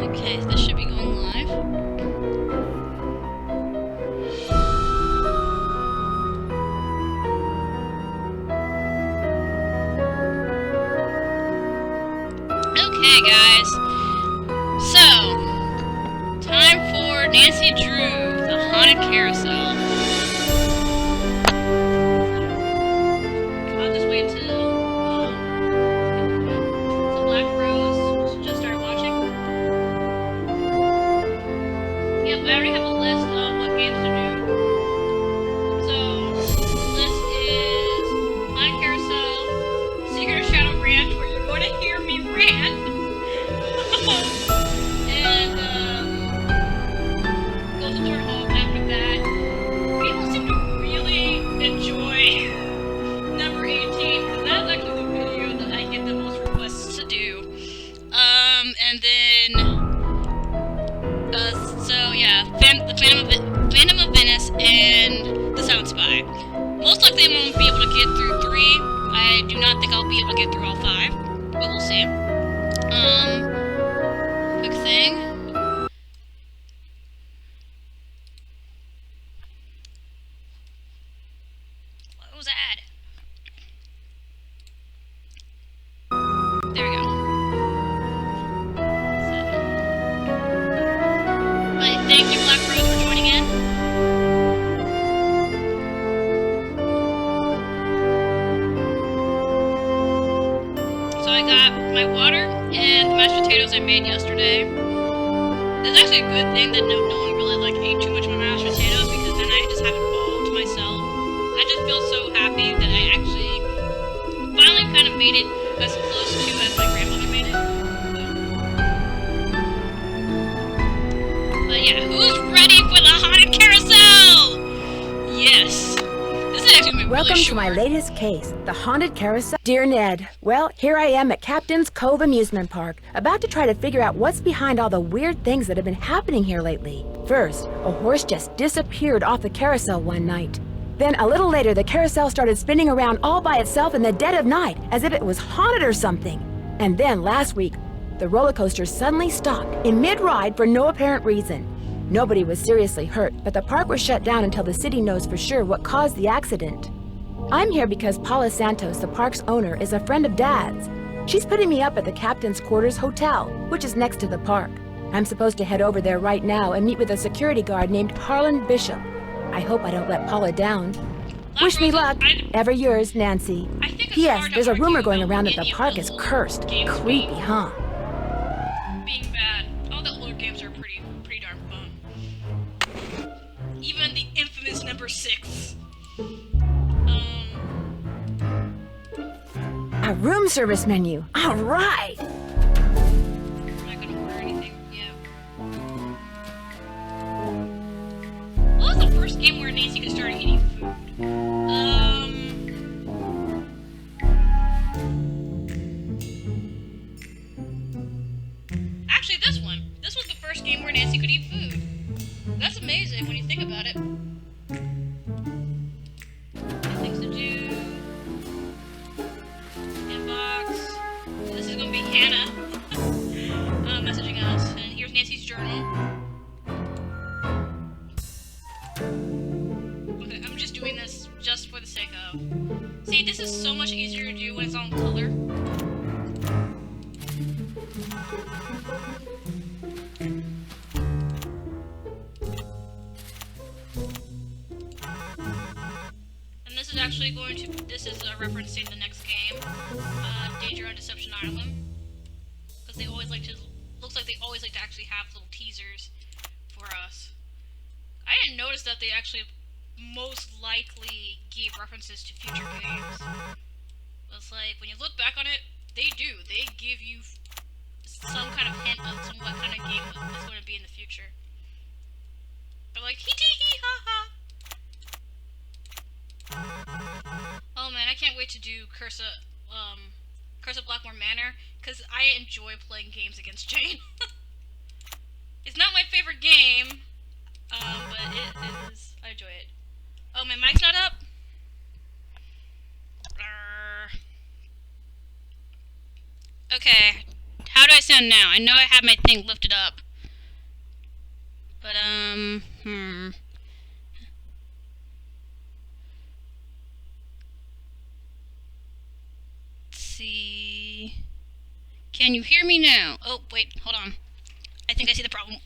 Okay, this should be going live. Okay, guys. So, time for Nancy Drew, the Haunted Carousel. I'll just wait until so Black Rose should just start watching. Yep, I already have a list of what games to do. So, the list is Haunted Carousel, Secret of Shadow Ranch, where you're going to hear me rant. And Ghost Lord Home after that. People seem to really enjoy number 18 because that's actually the video that I get the most requests to do. And then so yeah, the Phantom of Venice and the Silent Spy. Most likely I won't be able to get through 3. I do not think I'll be able to get through all 5, but we'll see. Quick thing. What was that? There we go. Thank you, Black Rose, for joining in. So I got my water and the mashed potatoes I made yesterday. It's actually a good thing that no one really ate too much of my mashed potatoes because then I just have it all to myself. I just feel so happy that I actually finally kind of made it as close to as my grandmother made it. But yeah, who's ready for the Haunted Carousel? Yes. This is actually really Welcome short. to my latest case, the Haunted Carousel. Dear Ned, well, here I am at Captain's Cove Amusement Park, about to try to figure out what's behind all the weird things that have been happening here lately. First, a horse just disappeared off the carousel one night. Then, a little later, the carousel started spinning around all by itself in the dead of night, as if it was haunted or something. And then, last week, the roller coaster suddenly stopped in mid-ride for no apparent reason. Nobody was seriously hurt, but the park was shut down until the city knows for sure what caused the accident. I'm here because Paula Santos, the park's owner, is a friend of Dad's. She's putting me up at the Captain's Quarters Hotel, which is next to the park. I'm supposed to head over there right now and meet with a security guard named Harlan Bishop. I hope I don't let Paula down. Wish me luck. Ever yours, Nancy. P.S. There's a rumor going around that the park is cursed. Creepy, huh? Being bad. All the older games are pretty darn fun. Even the infamous number 6. A room service menu. All right. I'm not gonna order anything. Yeah. What was the first game where Nancy could start eating food? Actually, this one. This was the first game where Nancy could eat food. That's amazing when you think about it. Things to do. Inbox. So this is gonna be Hannah messaging us. And here's Nancy's journal. Okay, I'm just doing this just for the sake of. See, this is so much easier to do when it's on color. And this is actually this is referencing the next game, Danger on Deception Island. Because they always looks like they always like to actually have little teasers for us. I didn't notice that they actually most likely gave references to future games. It's like, when you look back on it, they do. They give you some kind of hint of what kind of game is going to be in the future. They're like, hee tee hee ha ha. Oh man, I can't wait to do Curse of Blackmore Manor, because I enjoy playing games against Jane. It's not my favorite game, but it is. I enjoy it. Oh, my mic's not up? Okay. How do I sound now? I know I have my thing lifted up. But, Let's see. Can you hear me now? Oh, wait, hold on. I think I see the problem.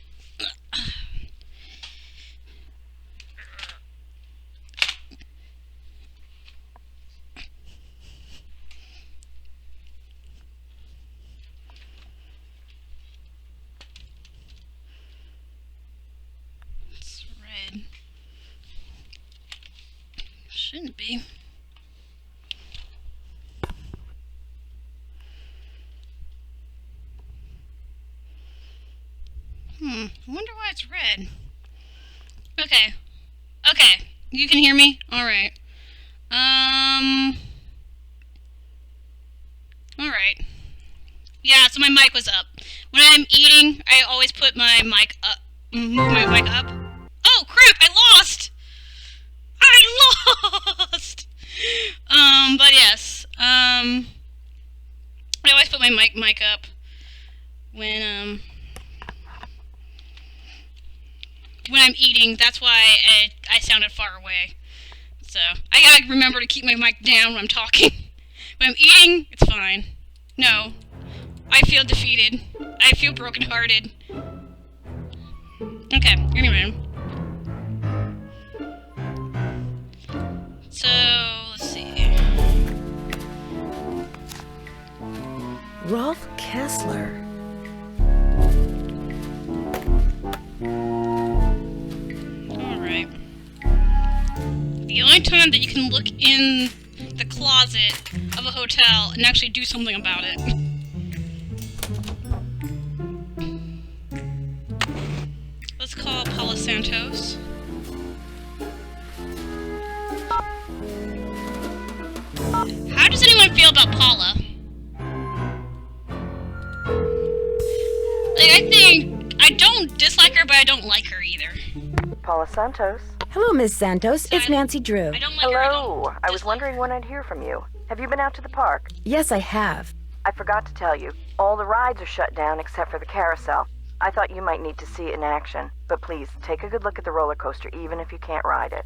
It's red. Shouldn't be. I wonder why it's red. Okay. Okay. You can hear me? Alright. Alright. Yeah, so my mic was up. When I'm eating, I always put my mic up. Move my mic up. Oh, crap! I lost! I lost! But yes. I always put my mic up when I'm eating. That's why I sounded far away. So, I gotta remember to keep my mic down when I'm talking. When I'm eating, it's fine. No. I feel defeated. I feel brokenhearted. Okay, anyway. So, let's see. Rolf Kessler. Alright. The only time that you can look in the closet of a hotel and actually do something about it. Let's call Paula Santos. How does anyone feel about Paula? Like, I don't dislike her, but I don't like her either. Paula Santos. Hello, Miss Santos. So It's Nancy Drew. I don't like her. Hello. I was wondering when I'd hear from you. Have you been out to the park? Yes, I have. I forgot to tell you. All the rides are shut down except for the carousel. I thought you might need to see it in action. But please, take a good look at the roller coaster, even if you can't ride it.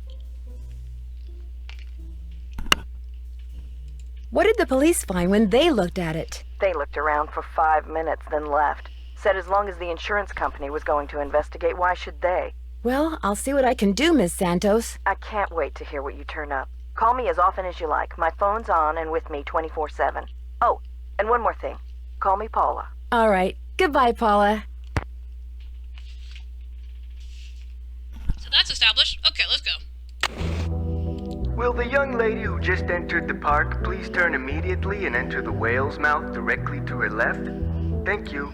What did the police find when they looked at it? They looked around for 5 minutes, then left. Said as long as the insurance company was going to investigate, why should they? Well, I'll see what I can do, Miss Santos. I can't wait to hear what you turn up. Call me as often as you like. My phone's on and with me 24/7. Oh, and one more thing. Call me Paula. All right. Goodbye, Paula. So that's established. Okay, let's go. Will the young lady who just entered the park please turn immediately and enter the whale's mouth directly to her left? Thank you.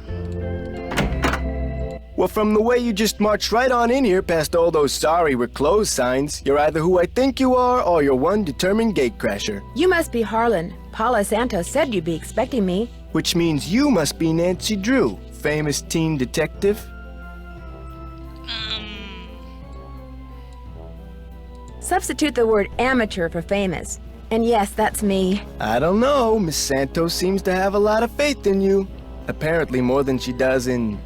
Well, from the way you just marched right on in here past all those sorry we're closed signs, you're either who I think you are or you're one determined gatecrasher. You must be Harlan. Paula Santos said you'd be expecting me. Which means you must be Nancy Drew, famous teen detective. Substitute the word amateur for famous. And yes, that's me. I don't know, Miss Santos seems to have a lot of faith in you. Apparently more than she does in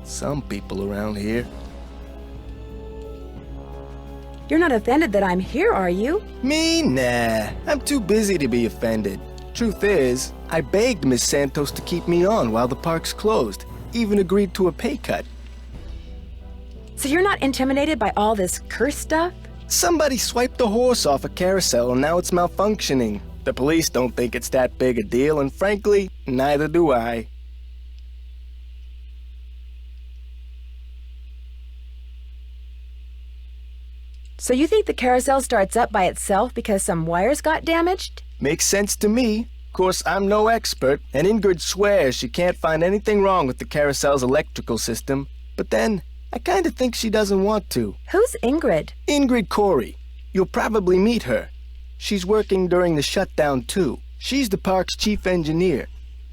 some people around here. You're not offended that I'm here, are you? Me? Nah. I'm too busy to be offended. Truth is, I begged Miss Santos to keep me on while the park's closed. Even agreed to a pay cut. So you're not intimidated by all this curse stuff? Somebody swiped a horse off a carousel and now it's malfunctioning. The police don't think it's that big a deal, and frankly, neither do I. So you think the carousel starts up by itself because some wires got damaged? Makes sense to me. Of course, I'm no expert, and Ingrid swears she can't find anything wrong with the carousel's electrical system. But then, I kinda think she doesn't want to. Who's Ingrid? Ingrid Corey. You'll probably meet her. She's working during the shutdown, too. She's the park's chief engineer.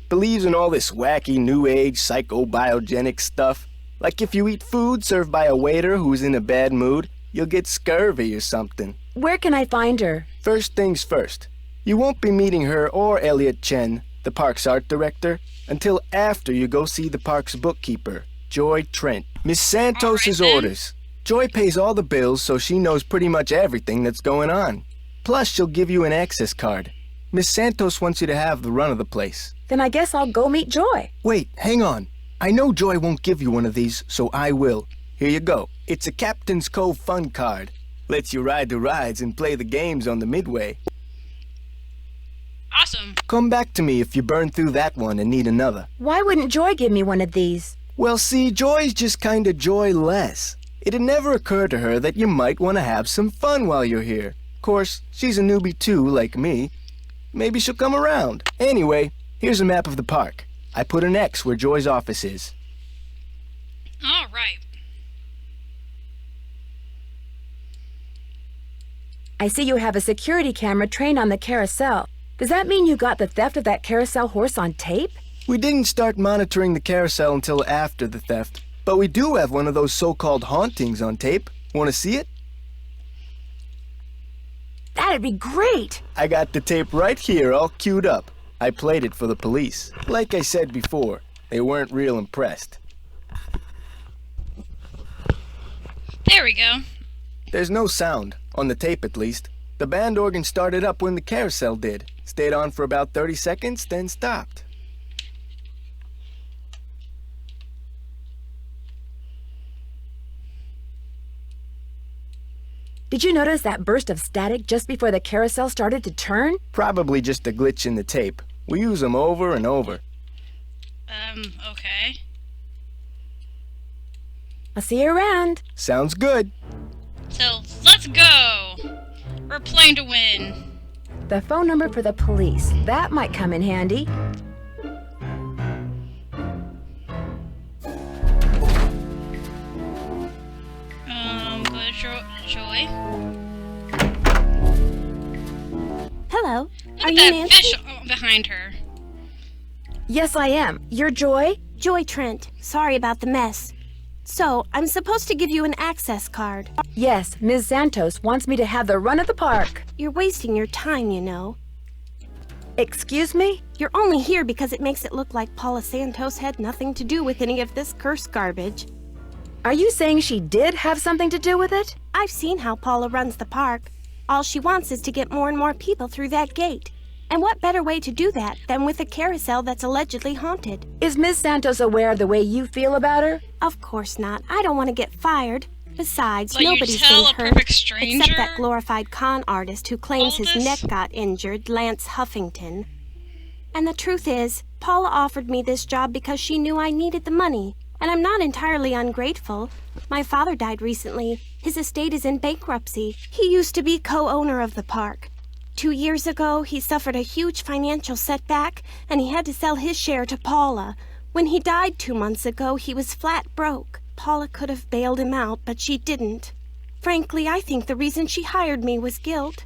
Believes in all this wacky new age psychobiogenic stuff. Like if you eat food served by a waiter who's in a bad mood, you'll get scurvy or something. Where can I find her? First things first. You won't be meeting her or Elliot Chen, the park's art director, until after you go see the park's bookkeeper, Joy Trent. Miss Santos's then. orders. Joy pays all the bills, so she knows pretty much everything that's going on. Plus, she'll give you an access card. Miss Santos wants you to have the run of the place. Then I guess I'll go meet Joy. Wait, hang on. I know Joy won't give you one of these, so I will. Here you go. It's a Captain's Cove fun card. Lets you ride the rides and play the games on the Midway. Awesome. Come back to me if you burn through that one and need another. Why wouldn't Joy give me one of these? Well, see, Joy's just kinda joyless. It'd never occur to her that you might want to have some fun while you're here. Of course, she's a newbie too, like me. Maybe she'll come around. Anyway, here's a map of the park. I put an X where Joy's office is. All right. I see you have a security camera trained on the carousel. Does that mean you got the theft of that carousel horse on tape? We didn't start monitoring the carousel until after the theft, but we do have one of those so-called hauntings on tape. Want to see it? That'd be great! I got the tape right here, all queued up. I played it for the police. Like I said before, they weren't real impressed. There we go. There's no sound, on the tape at least. The band organ started up when the carousel did. Stayed on for about 30 seconds, then stopped. Did you notice that burst of static just before the carousel started to turn? Probably just a glitch in the tape. We use them over and over. Okay. I'll see you around. Sounds good. So, let's go! We're playing to win. The phone number for the police. That might come in handy. Good, Joy. Hello. Look Are at you that Nancy? fish behind her. Yes, I am. You're Joy? Joy Trent. Sorry about the mess. So, I'm supposed to give you an access card. Yes, Ms. Santos wants me to have the run of the park. You're wasting your time, you know. Excuse me? You're only here because it makes it look like Paula Santos had nothing to do with any of this cursed garbage. Are you saying she did have something to do with it? I've seen how Paula runs the park. All she wants is to get more and more people through that gate. And what better way to do that than with a carousel that's allegedly haunted? Is Ms. Santos aware of the way you feel about her? Of course not. I don't want to get fired. Besides, But you nobody's tell been a hurt perfect stranger except that glorified con artist who claims all his this? neck got injured, Lance Huffington. And the truth is, Paula offered me this job because she knew I needed the money. And I'm not entirely ungrateful. My father died recently. His estate is in bankruptcy. He used to be co-owner of the park. 2 years ago, he suffered a huge financial setback, and he had to sell his share to Paula. When he died 2 months ago, he was flat broke. Paula could have bailed him out, but she didn't. Frankly, I think the reason she hired me was guilt.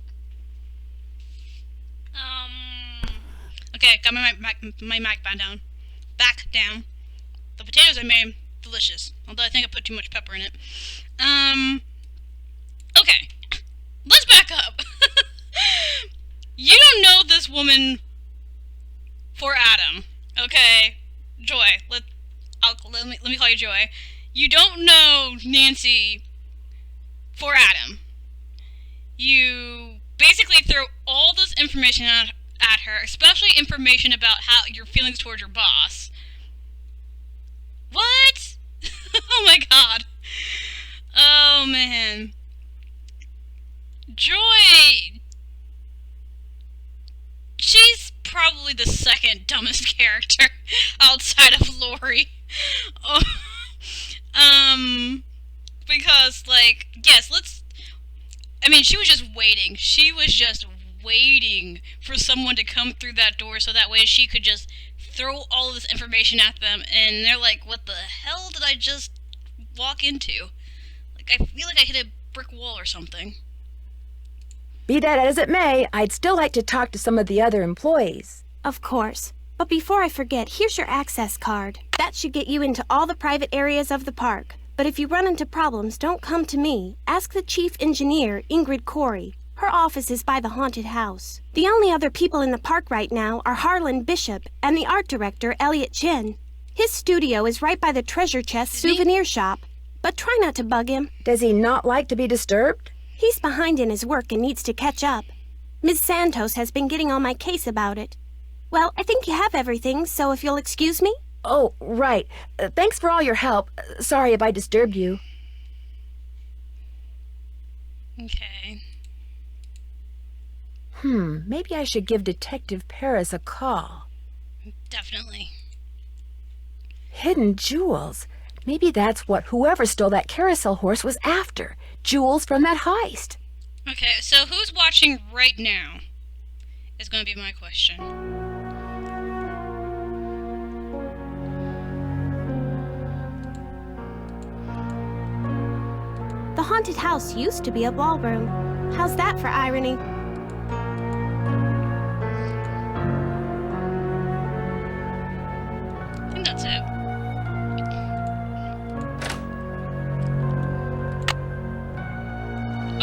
Okay, got my mic back down. Back down. The potatoes I made, delicious. Although I think I put too much pepper in it. Okay. Let's back up. You don't know this woman for Adam, okay? Joy. Let me call you Joy. You don't know Nancy for Adam. You basically throw all this information at her, especially information about how your feelings towards your boss. What? Oh my god. Oh man. Joy. She's probably the second dumbest character outside of Lori. Oh, because, like, yes, she was just waiting. She was just waiting for someone to come through that door so that way she could just throw all of this information at them, and they're like, what the hell did I just walk into? Like, I feel like I hit a brick wall or something. Be that as it may, I'd still like to talk to some of the other employees. Of course. But before I forget, here's your access card. That should get you into all the private areas of the park. But if you run into problems, don't come to me. Ask the chief engineer, Ingrid Corey. Her office is by the haunted house. The only other people in the park right now are Harlan Bishop and the art director, Elliot Chin. His studio is right by the treasure chest souvenir shop, but try not to bug him. Does he not like to be disturbed? He's behind in his work and needs to catch up. Ms. Santos has been getting on my case about it. Well, I think you have everything, so if you'll excuse me. Oh, right. Thanks for all your help. Sorry if I disturbed you. Okay. Maybe I should give Detective Paris a call. Definitely. Hidden jewels. Maybe that's what whoever stole that carousel horse was after. Jewels from that heist. Okay, so who's watching right now is going to be my question. The haunted house used to be a ballroom. How's that for irony? I think that's it.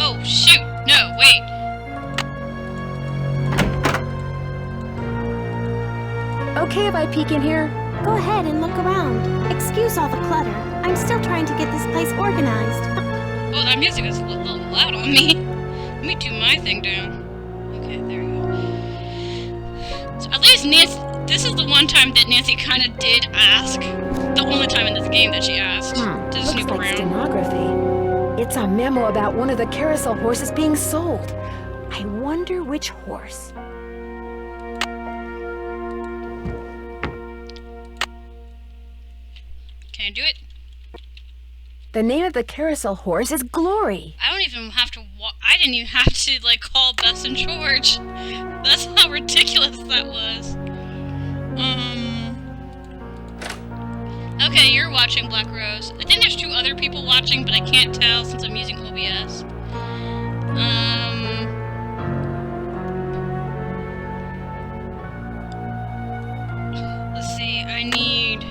Oh, shoot! No, wait! Okay if I peek in here? Go ahead and look around. Excuse all the clutter. I'm still trying to get this place organized. Oh, that music is a little loud on me. Let me do my thing down. Okay, there you go. So at least Nancy, this is the one time that Nancy kind of did ask. The only time in this game that she asked to Looks snoop like around. stenography. It's a memo about one of the carousel horses being sold. I wonder which horse. Can I do it? The name of the carousel horse is Glory. I don't even have to I didn't even have to, like, call Bess and George. That's how ridiculous that was. Okay, you're watching Black Rose. I think there's 2 other people watching, but I can't tell since I'm using OBS. Let's see, I need...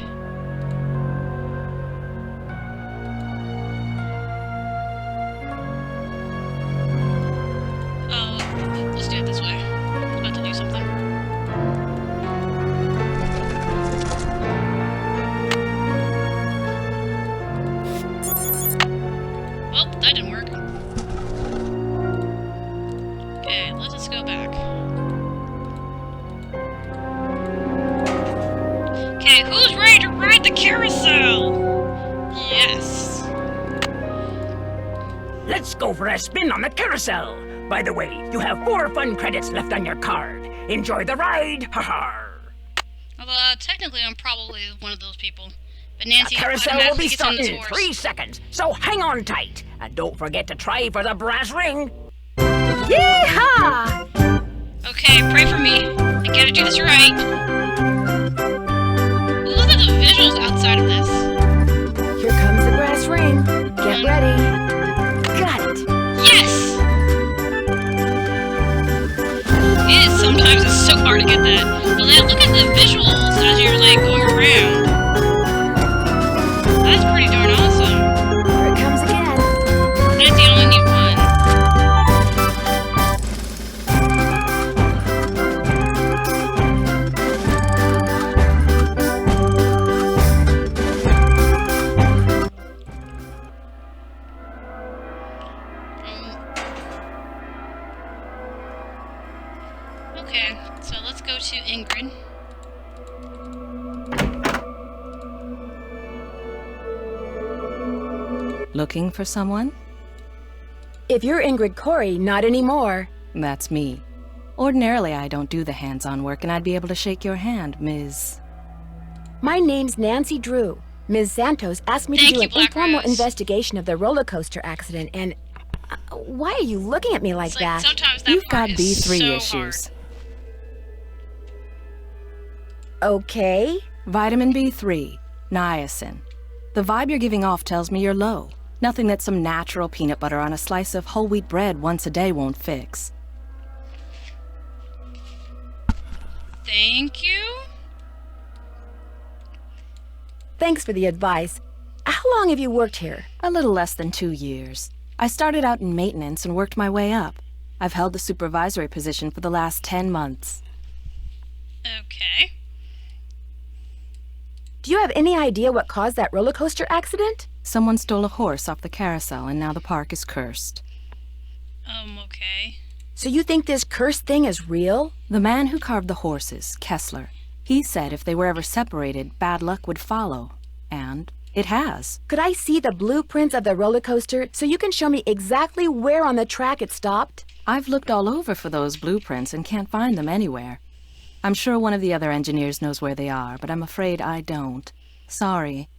Oh, let's do it this way. I'm about to do something. Well, that didn't work. Okay, let's just go back. Okay, who's ready to ride the carousel? Yes. Let's go for a spin on the carousel. By the way, you have 4 fun credits left on your card. Enjoy the ride, ha-ha. Although, technically, I'm probably one of those people. But Nancy The carousel will automatically be gets on this starting in horse. 3 seconds, so hang on tight. And don't forget to try for the brass ring. Yeehaw! Okay, pray for me. I gotta do this right. Ooh, look at the visuals outside of this. Here comes the brass ring. Get ready. Got it. Yes! It is sometimes it's so hard to get that. But like, look at the visuals as you're like going around. That's pretty darn awesome. Here it comes again. Nancy, you only need one. Okay, so let's go to Ingrid. Looking for someone? If you're Ingrid Corey, not anymore. That's me. Ordinarily, I don't do the hands-on work, and I'd be able to shake your hand, Ms. My name's Nancy Drew. Ms. Santos asked me Thank to do you, an Black informal Rose. investigation of the roller coaster accident, and... why are you looking at me like It's like that? sometimes that You've part got is B3 so issues. hard. Okay. Vitamin B3, niacin. The vibe you're giving off tells me you're low. Nothing that some natural peanut butter on a slice of whole wheat bread once a day won't fix. Thank you. Thanks for the advice. How long have you worked here? A little less than 2 years. I started out in maintenance and worked my way up. I've held the supervisory position for the last 10 months. Okay. Do you have any idea what caused that roller coaster accident? Someone stole a horse off the carousel, and now the park is cursed. Okay. So you think this cursed thing is real? The man who carved the horses, Kessler, he said if they were ever separated, bad luck would follow. And it has. Could I see the blueprints of the roller coaster so you can show me exactly where on the track it stopped? I've looked all over for those blueprints and can't find them anywhere. I'm sure one of the other engineers knows where they are, but I'm afraid I don't. Sorry.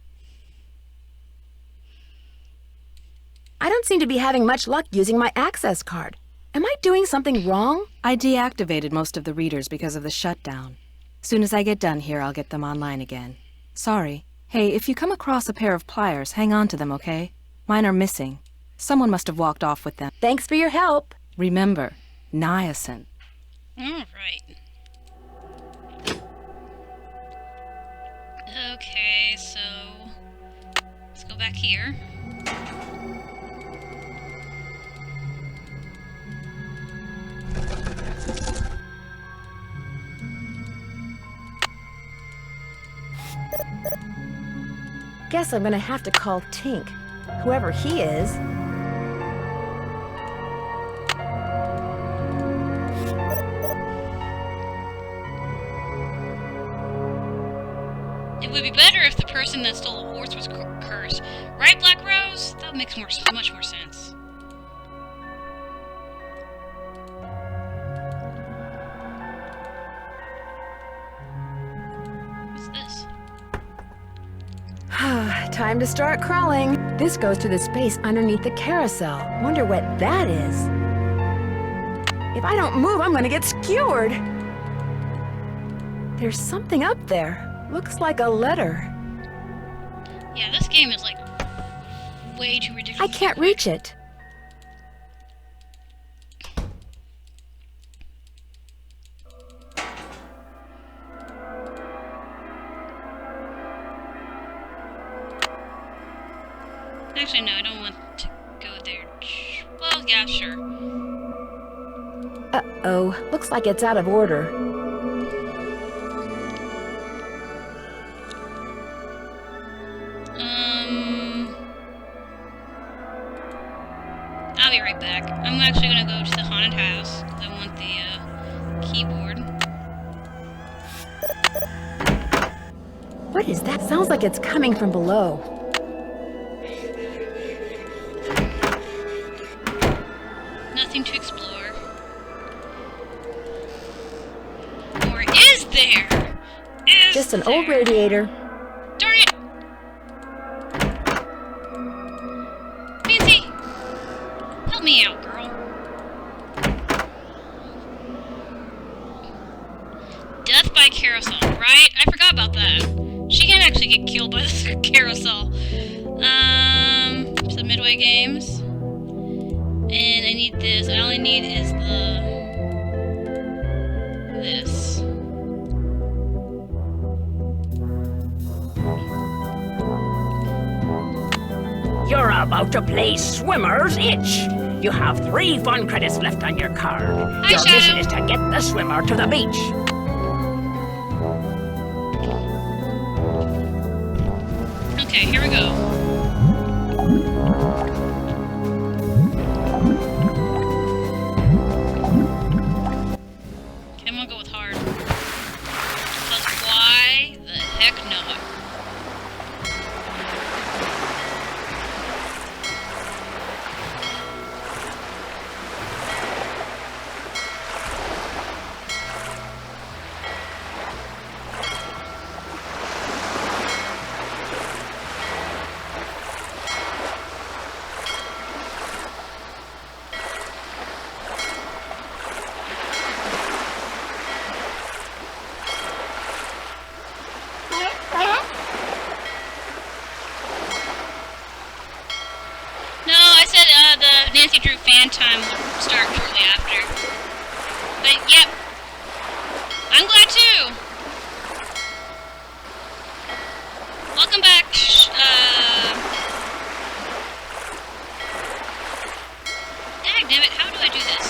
I don't seem to be having much luck using my access card. Am I doing something wrong? I deactivated most of the readers because of the shutdown. Soon as I get done here, I'll get them online again. Sorry. Hey, if you come across a pair of pliers, hang on to them, okay? Mine are missing. Someone must have walked off with them. Thanks for your help. Remember, niacin. Alright. Okay, so let's go back here. Guess I'm gonna have to call Tink, whoever he is. It would be better if the person that stole the horse was cursed. Right, Black Rose? That makes much more sense. What's this? Time to start crawling. This goes to the space underneath the carousel. Wonder what that is. If I don't move, I'm gonna get skewered. There's something up there. Looks like a letter. Yeah, this game is like way too ridiculous. I can't reach it. Actually, no, I don't want to go there. Well, yeah, sure. Uh-oh. Looks like it's out of order. I'll be right back. I'm actually gonna go to the haunted house, because I want the, keyboard. What is that? Sounds like it's coming from below. Nothing to explore. Or is there? Just an old radiator. Darn it! Fancy! Help me out, girl. Death by carousel, right? I forgot about that. She can actually get killed by this carousel. Some Midway games. And I need this. All I need is this. You're about to play Swimmer's Itch. You have 3 fun credits left on your card. Hi, Your Shadow. mission is to get the swimmer to the beach. Okay, here we go. Okay, I'm gonna go with hard. Because why the heck not? No, I said the Nancy Drew fan time will start shortly after. But yep, I'm glad too. Welcome back. Dagnabbit, how do I do this?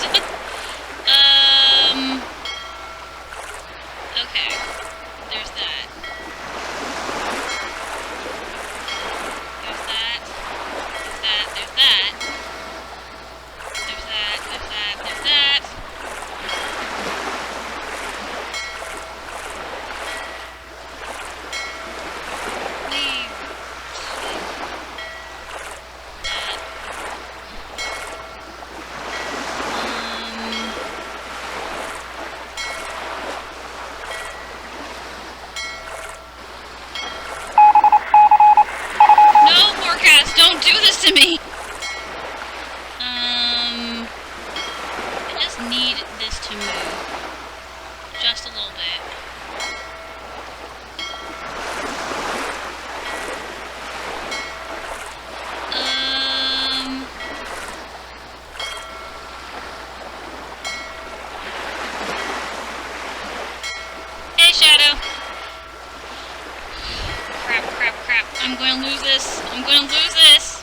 going to lose this. I'm going to lose this.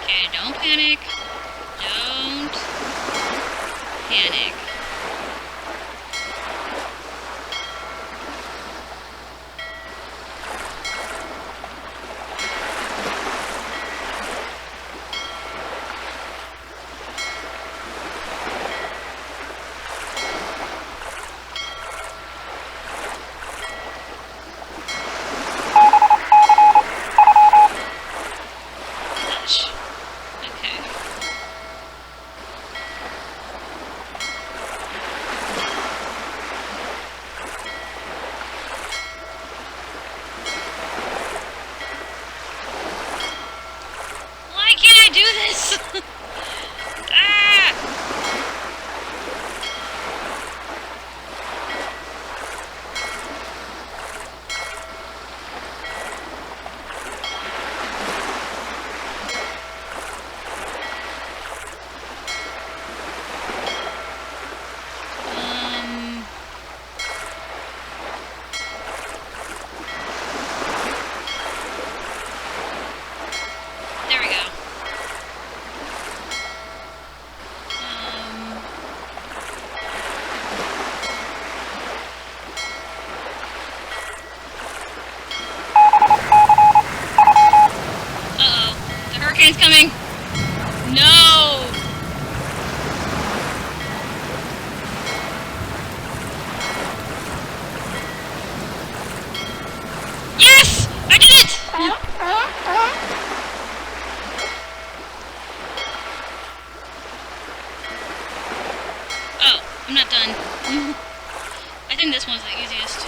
Okay, don't panic. Don't panic. Okay. Why can't I do this? Ah! There we go. Uh-oh. The hurricane's coming. No! Yes! I did it! Oh, I'm not done. I think this one's the easiest.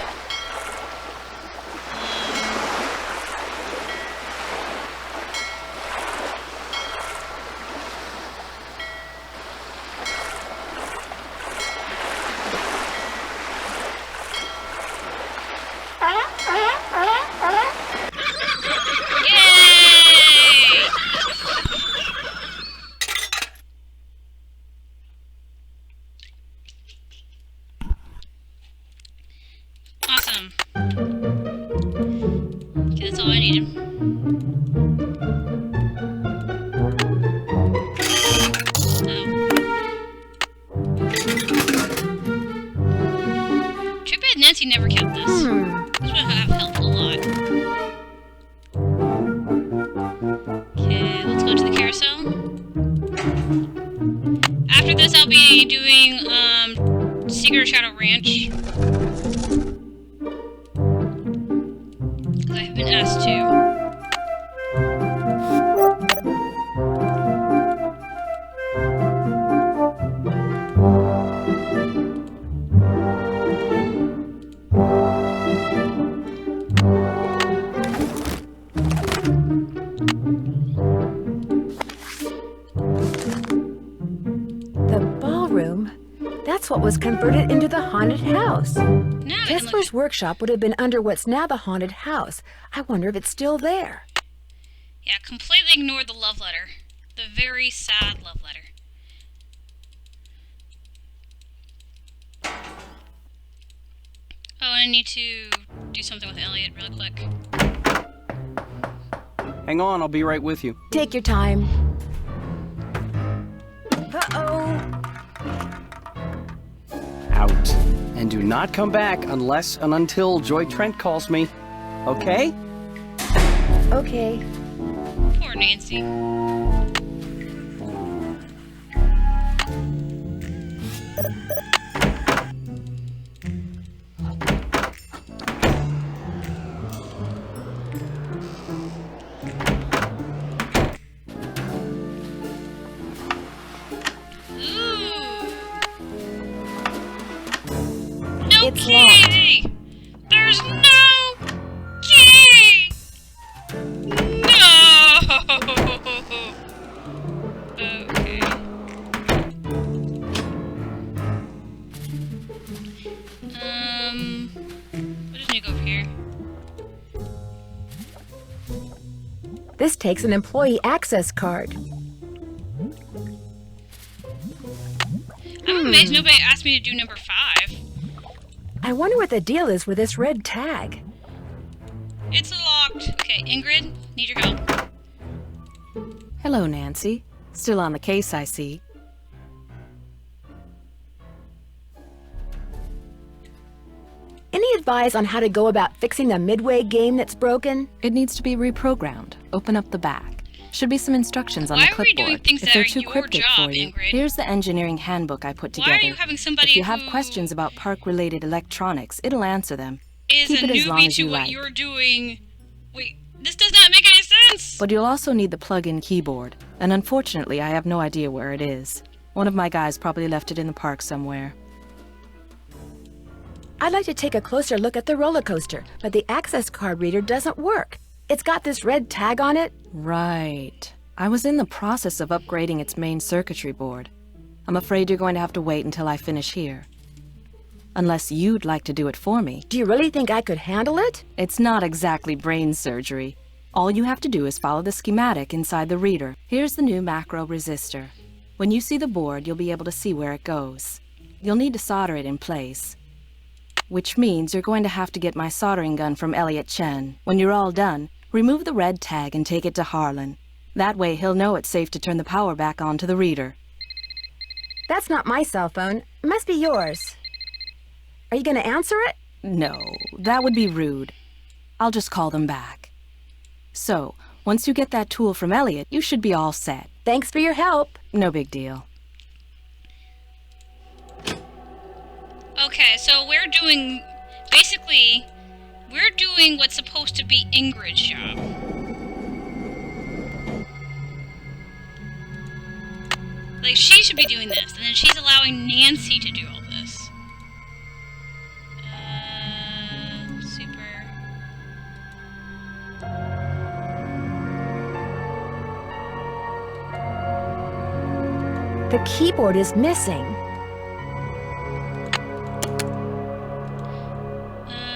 Yay! Awesome. Okay, that's all I needed. Too bad Nancy never kept this. This would have helped a lot. Okay, let's go to the carousel. After this, I'll be doing Secret Shadow Ranch. Because I've been asked to. The ballroom? That's what was converted into the haunted house. Now we can look Kessler's workshop would have been under what's now the haunted house. I wonder if it's still there. Yeah, completely ignored the love letter. The very sad love letter. Oh, and I need to do something with Elliot really quick. Hang on, I'll be right with you. Take your time. Uh-oh. Out. And do not come back unless and until Joy Trent calls me. Okay? Okay. Poor Nancy. No It's key! There's no key! No! Okay. What does need to go over here? This takes an employee access card. I'm amazed nobody asked me to do number 5. I wonder what the deal is with this red tag. It's a lie. locked. Okay, Ingrid, need your help. Hello, Nancy. Still on the case, I see. Any advice on how to go about fixing the Midway game that's broken? It needs to be reprogrammed. Open up the back. Should be some instructions on Why the are we clipboard. doing things if that they're are too your cryptic job, for you, Ingrid? here's the engineering handbook I put Why together. are you having somebody If you have who questions about park-related electronics, it'll answer them. is Keep a it as long newbie as to you what like. you're doing? Wait, this does not make any sense! But you'll also need the plug-in keyboard, and unfortunately I have no idea where it is. One of my guys probably left it in the park somewhere. I'd like to take a closer look at the roller coaster, but the access card reader doesn't work. It's got this red tag on it. Right. I was in the process of upgrading its main circuitry board. I'm afraid you're going to have to wait until I finish here. Unless you'd like to do it for me. Do you really think I could handle it? It's not exactly brain surgery. All you have to do is follow the schematic inside the reader. Here's the new macro resistor. When you see the board, you'll be able to see where it goes. You'll need to solder it in place. Which means you're going to have to get my soldering gun from Elliot Chen. When you're all done, remove the red tag and take it to Harlan. That way he'll know it's safe to turn the power back on to the reader. That's not my cell phone. It must be yours. Are you going to answer it? No, that would be rude. I'll just call them back. So, once you get that tool from Elliot, you should be all set. Thanks for your help. No big deal. Okay, so we're doing... Basically, we're doing what's supposed to be Ingrid's job. Like, she should be doing this, and then she's allowing Nancy to do all this. Super... The keyboard is missing.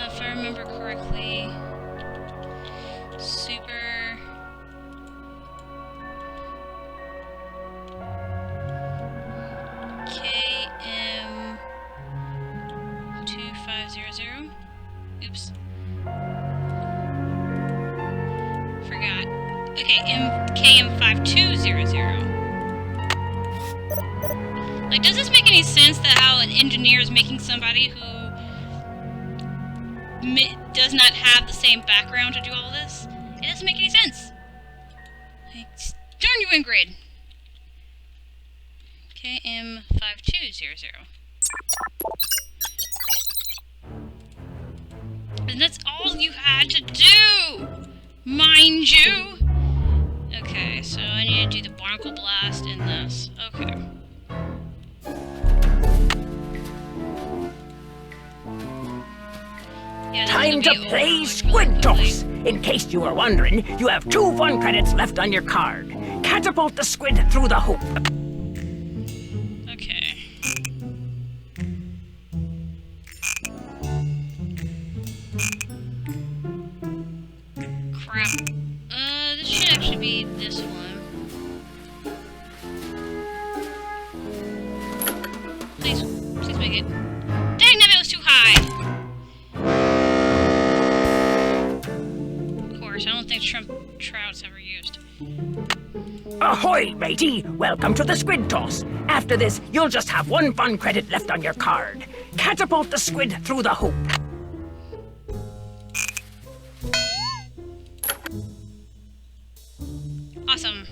If I remember correctly... Super... KM2500. Oops. Forgot. Okay, KM5200. Like, does this make any sense that how an engineer is making somebody who does not have the same background to do all this? It doesn't make any sense. Like, darn you, Ingrid. KM5200. And that's all you had to do! Mind you! Okay, so I need to do the barnacle blast in this. Okay. Yeah, Time to play Squid Toss! In case you were wondering, you have 2 fun credits left on your card. Catapult the squid through the hoop. Okay. Crap. This should actually be this one. Please make it. Dang, that was too high! Of course, I don't think Trout's ever used. Ahoy, matey! Welcome to the Squid Toss. After this, you'll just have 1 fun credit left on your card. Catapult the squid through the hoop. Awesome.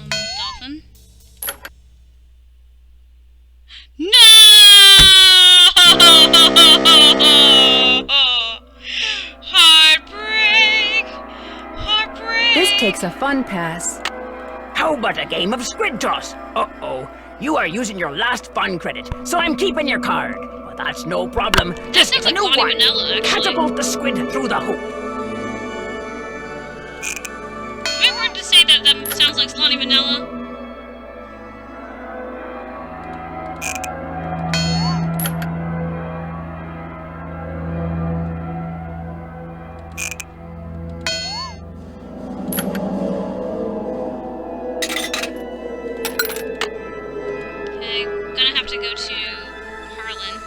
Dolphin. No! Heartbreak! Heartbreak! This takes a fun pass. How about a game of Squid Toss? Uh-oh. You are using your last fun credit, so I'm keeping your card. Well, that's no problem. Just sounds get a like new Lonnie one. Vanilla, actually. Catapult the squid through the hoop. Have I heard to say that that sounds like Lonnie Vanilla? Okay, gonna have to go to Harlan.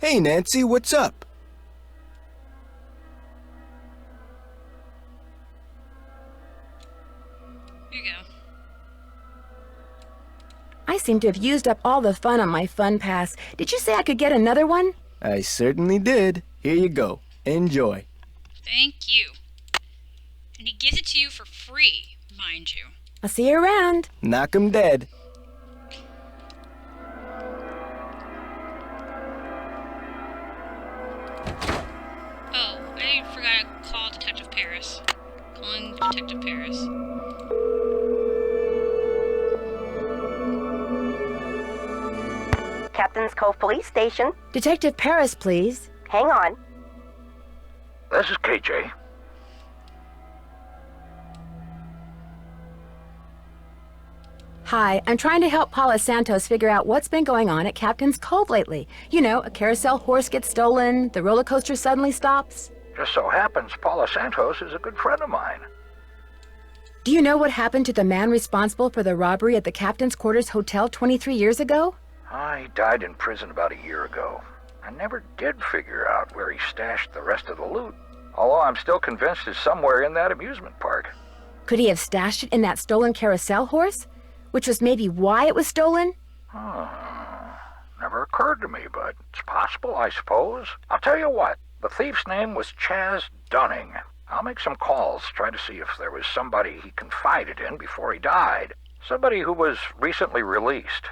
Hey, Nancy, what's up? Here you go. I seem to have used up all the fun on my fun pass. Did you say I could get another one? I certainly did. Here you go. Enjoy. Thank you. And he gives it to you for free, mind you. I'll see you around. Knock 'em dead. Oh, I forgot to call Detective Paris. Calling Detective Paris. Captain's Cove Police Station. Detective Paris, please. Hang on. This is KJ. Hi, I'm trying to help Paula Santos figure out what's been going on at Captain's Cove lately. You know, a carousel horse gets stolen, the roller coaster suddenly stops. Just so happens Paula Santos is a good friend of mine. Do you know what happened to the man responsible for the robbery at the Captain's Quarters Hotel 23 years ago? He died in prison about a year ago. I never did figure out where he stashed the rest of the loot, although I'm still convinced it's somewhere in that amusement park. Could he have stashed it in that stolen carousel horse? Which was maybe why it was stolen? Never occurred to me, but it's possible, I suppose. I'll tell you what, the thief's name was Chaz Dunning. I'll make some calls, try to see if there was somebody he confided in before he died. Somebody who was recently released.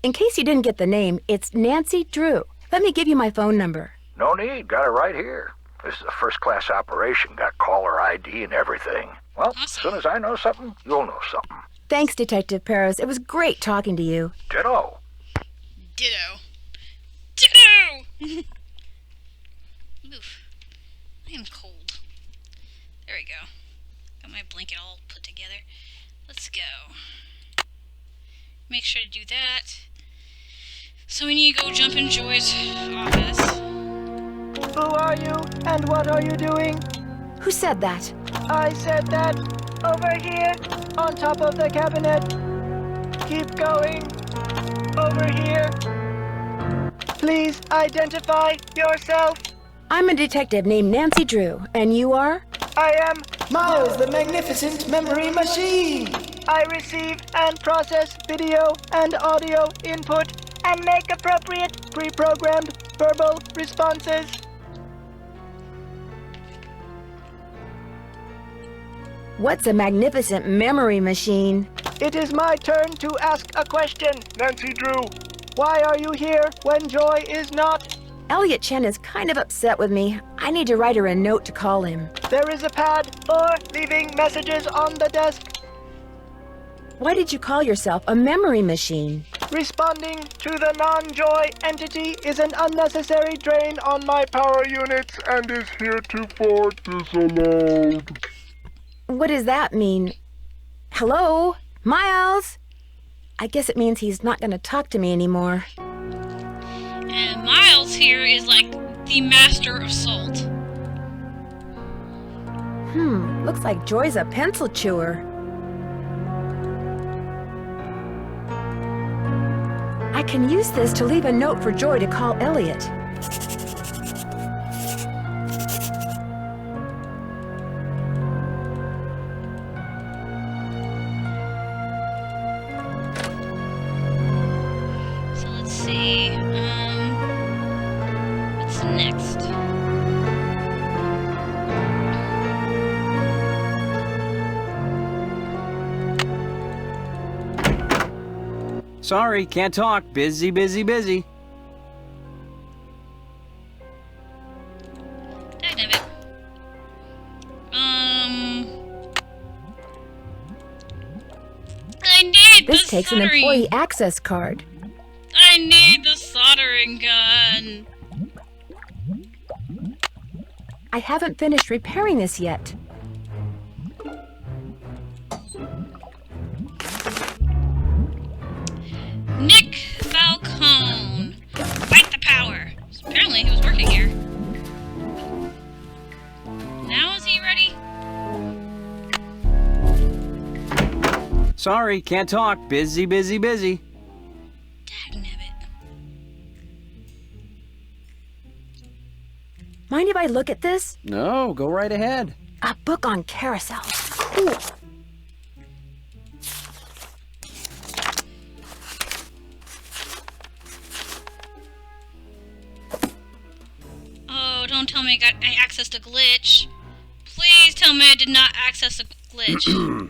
In case you didn't get the name, it's Nancy Drew. Let me give you my phone number. No need, got it right here. This is a first-class operation, got caller ID and everything. Well, as soon as I know something, you'll know something. Thanks, Detective Paris. It was great talking to you. Ditto. Ditto. Ditto! Oof. I am cold. There we go. Got my blanket all put together. Let's go. Make sure to do that. So we need to go jump in Joy's office. Who are you, and what are you doing? Who said that? I said that. Over here, on top of the cabinet. Keep going. Over here. Please identify yourself. I'm a detective named Nancy Drew, and you are? I am Miles, the Magnificent Memory Machine. I receive and process video and audio input and make appropriate pre-programmed verbal responses. What's a magnificent memory machine? It is my turn to ask a question. Nancy Drew, why are you here when Joy is not? Elliot Chen is kind of upset with me. I need to write her a note to call him. There is a pad for leaving messages on the desk. Why did you call yourself a memory machine? Responding to the non-Joy entity is an unnecessary drain on my power units and is heretofore disallowed. What does that mean? Hello? Miles? I guess it means he's not going to talk to me anymore. And Miles here is like the master of salt. Looks like Joy's a pencil chewer. I can use this to leave a note for Joy to call Elliot. So let's see, what's next? Sorry, can't talk. Busy, busy, busy. Dagnabbit. I need This the takes an soldering. employee access card. I need the soldering gun. I haven't finished repairing this yet. Nick Falcone. Fight the power. So apparently he was working here. Now is he ready? Sorry, can't talk. Busy, busy, busy. Dagnabbit. Mind if I look at this? No, go right ahead. A book on carousels. Cool. Oh, don't tell me I accessed a glitch. Please tell me I did not access a glitch.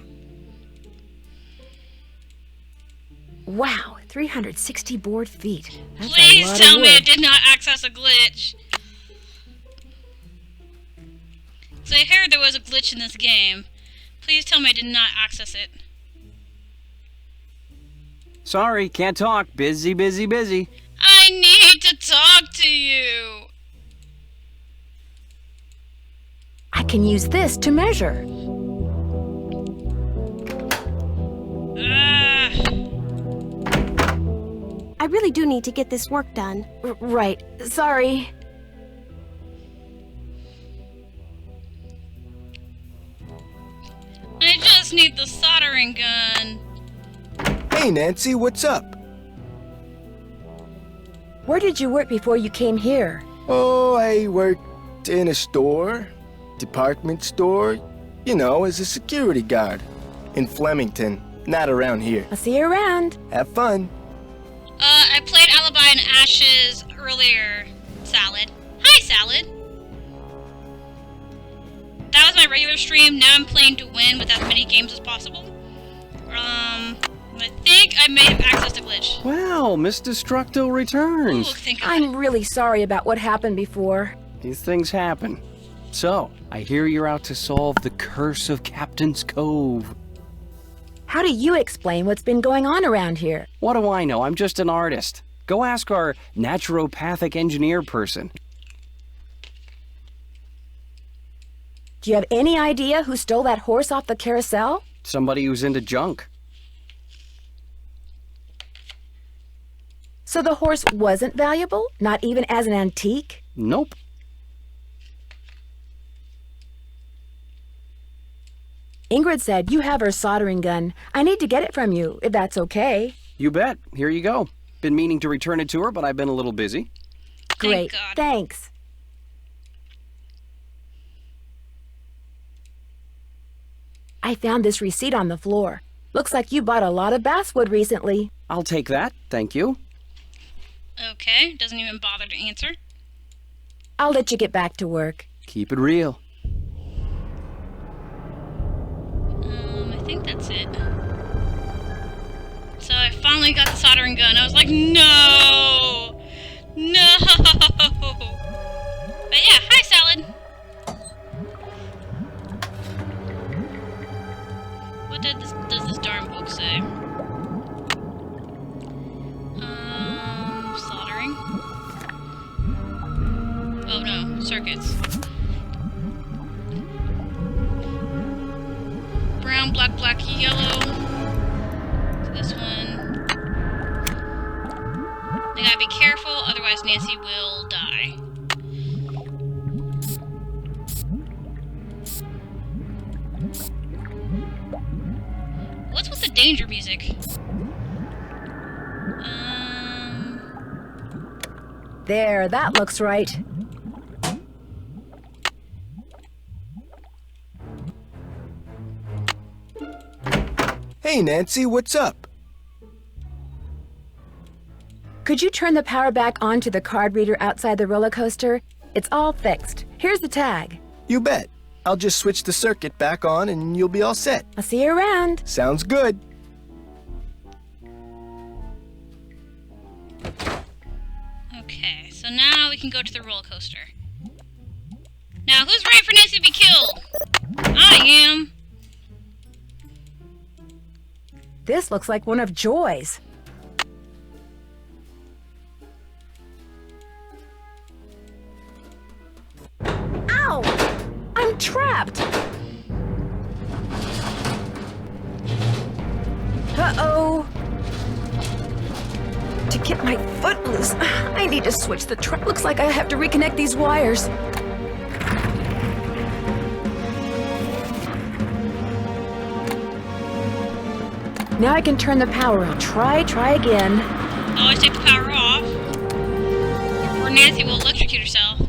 Wow, 360 board feet. That's a Please lot tell of me I wood. did not access a glitch. So I heard there was a glitch in this game. Please tell me I did not access it. Sorry, can't talk. Busy, busy, busy. I need to talk to you. I can use this to measure. I really do need to get this work done. Right. Sorry. I just need the soldering gun. Hey, Nancy, what's up? Where did you work before you came here? Oh, I worked in a store, department store, you know, as a security guard. In Flemington, not around here. I'll see you around. Have fun. I played Alibi and Ashes earlier, Salad. Hi, Salad. That was my regular stream. Now I'm playing to win with as many games as possible. I think I may have accessed a glitch. Well, Miss Destructo returns. Ooh, thank God. I'm really sorry about what happened before. These things happen. So, I hear you're out to solve the curse of Captain's Cove. How do you explain what's been going on around here? What do I know? I'm just an artist. Go ask our naturopathic engineer person. Do you have any idea who stole that horse off the carousel? Somebody who's into junk. So the horse wasn't valuable? Not even as an antique? Nope. Ingrid said you have her soldering gun. I need to get it from you, if that's okay. You bet. Here you go. Been meaning to return it to her, but I've been a little busy. Great. God. Thanks. I found this receipt on the floor. Looks like you bought a lot of basswood recently. I'll take that. Thank you. Okay, doesn't even bother to answer. I'll let you get back to work. Keep it real. I think that's it. So I finally got the soldering gun. I was like, no! No! But yeah, hi, Salad! What does this darn book say? Soldering. Oh no, circuits. Brown, black, black, yellow. So this one. I gotta be careful, otherwise Nancy will die. What's with the danger music? There, that looks right. Hey, Nancy, what's up? Could you turn the power back on to the card reader outside the roller coaster? It's all fixed. Here's the tag. You bet. I'll just switch the circuit back on and you'll be all set. I'll see you around. Sounds good. Okay, so now we can go to the roller coaster. Now, who's ready for Nancy to be killed? I am. This looks like one of Joy's. Ow! I'm trapped! Uh-oh! To get my foot loose, I need to switch the truck. Looks like I have to reconnect these wires. Now I can turn the power on. Try again. Always take the power off. Or Nancy will electrocute herself.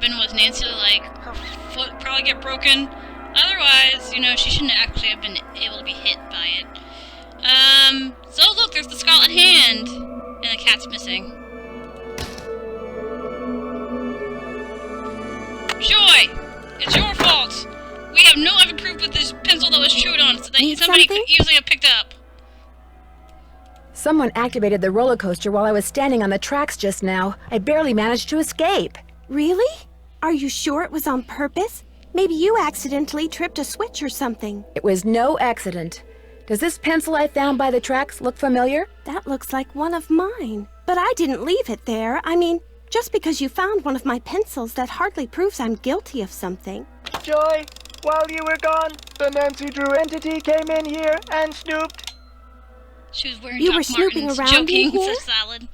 happened was Nancy, like, her foot probably get broken. Otherwise, you know, she shouldn't actually have been able to be hit by it. So look, there's the Scarlet Hand, and the cat's missing. Joy! It's your fault! We have no other proof with this pencil that was chewed on, so that Need somebody something? could easily have picked up. Someone activated the roller coaster while I was standing on the tracks just now. I barely managed to escape. Really? Are you sure it was on purpose? Maybe you accidentally tripped a switch or something. It was no accident. Does this pencil I found by the tracks look familiar? That looks like one of mine. But I didn't leave it there. I mean, just because you found one of my pencils, that hardly proves I'm guilty of something. Joy, while you were gone, the Nancy Drew entity came in here and snooped. She was wearing You Doc were snooping Martens, around in joking, here? says Salad.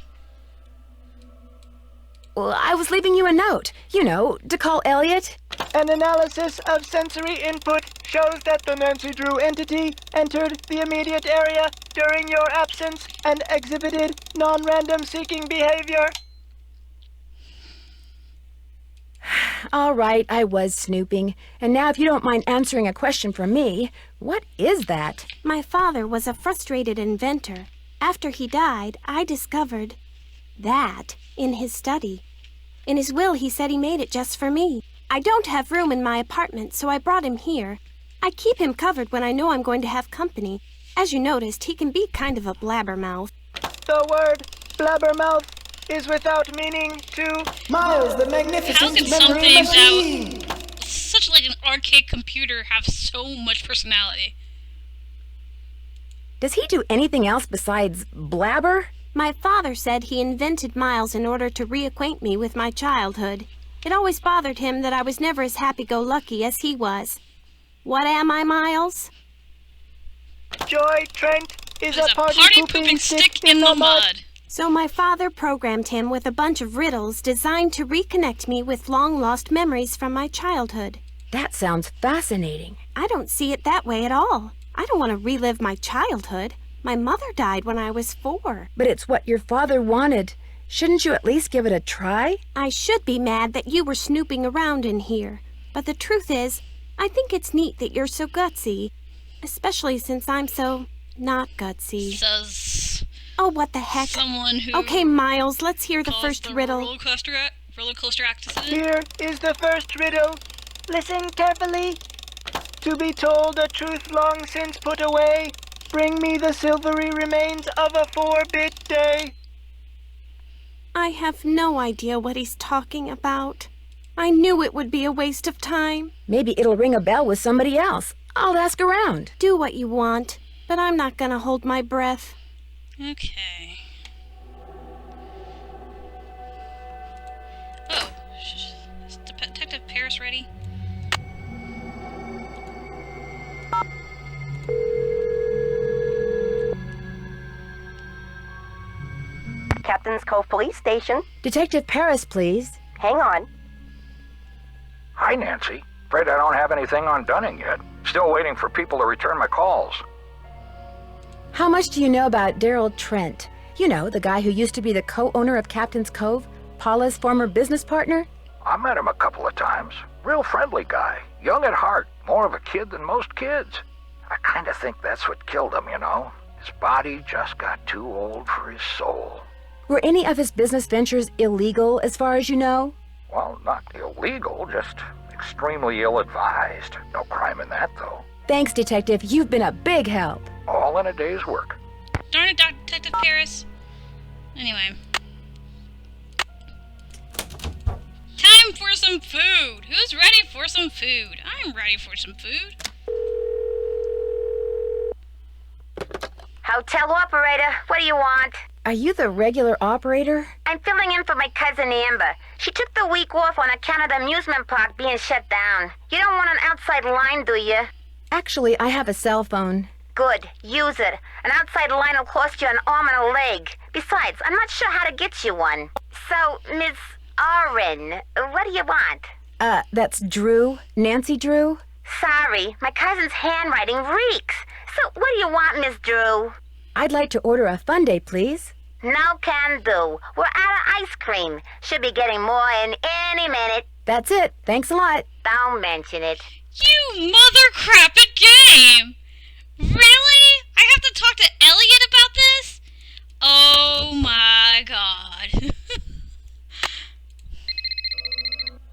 Well, I was leaving you a note. You know, to call Elliot. An analysis of sensory input shows that the Nancy Drew entity entered the immediate area during your absence and exhibited non-random seeking behavior. All right, I was snooping. And now if you don't mind answering a question from me, what is that? My father was a frustrated inventor. After he died, I discovered that in his study. In his will, he said he made it just for me. I don't have room in my apartment, so I brought him here. I keep him covered when I know I'm going to have company. As you noticed, he can be kind of a blabbermouth. The word blabbermouth is without meaning to Miles, the How magnificent can memory something machine. that such like an archaic computer have so much personality? Does he do anything else besides blabber? My father said he invented Miles in order to reacquaint me with my childhood. It always bothered him that I was never as happy-go-lucky as he was. What am I, Miles? Joy Trent is There's a party pooping stick in the mud. So my father programmed him with a bunch of riddles designed to reconnect me with long-lost memories from my childhood. That sounds fascinating. I don't see it that way at all. I don't want to relive my childhood. My mother died when I was 4. But it's what your father wanted. Shouldn't you at least give it a try? I should be mad that you were snooping around in here. But the truth is, I think it's neat that you're so gutsy. Especially since I'm so not gutsy. Says Oh, what the heck. someone who Okay, Miles, let's hear the calls first the riddle. roller coaster accident. Here is the first riddle. Listen carefully. To be told a truth long since put away, bring me the silvery remains of a 4-bit day. I have no idea what he's talking about. I knew it would be a waste of time. Maybe it'll ring a bell with somebody else. I'll ask around. Do what you want, but I'm not gonna hold my breath. Okay. Oh, is Detective Paris ready? Captain's Cove Police Station. Detective Paris, please. Hang on. Hi, Nancy. Afraid I don't have anything on Dunning yet. Still waiting for people to return my calls. How much do you know about Daryl Trent? You know, the guy who used to be the co-owner of Captain's Cove, Paula's former business partner? I met him a couple of times. Real friendly guy. Young at heart. More of a kid than most kids. I kind of think that's what killed him, you know. His body just got too old for his soul. Were any of his business ventures illegal, as far as you know? Well, not illegal, just extremely ill-advised. No crime in that, though. Thanks, Detective. You've been a big help. All in a day's work. Darn it, Detective Paris. Anyway. Time for some food! Who's ready for some food? I'm ready for some food. Hotel operator, what do you want? Are you the regular operator? I'm filling in for my cousin Amber. She took the week off on account of the amusement park being shut down. You don't want an outside line, do you? Actually, I have a cell phone. Good, use it. An outside line will cost you an arm and a leg. Besides, I'm not sure how to get you one. So, Miss Oren, what do you want? That's Drew. Nancy Drew? Sorry, my cousin's handwriting reeks. So, what do you want, Miss Drew? I'd like to order a Funday, please. No can do. We're out of ice cream. Should be getting more in any minute. That's it. Thanks a lot. Don't mention it. You mother crappin' game! Really? I have to talk to Elliot about this? Oh my god.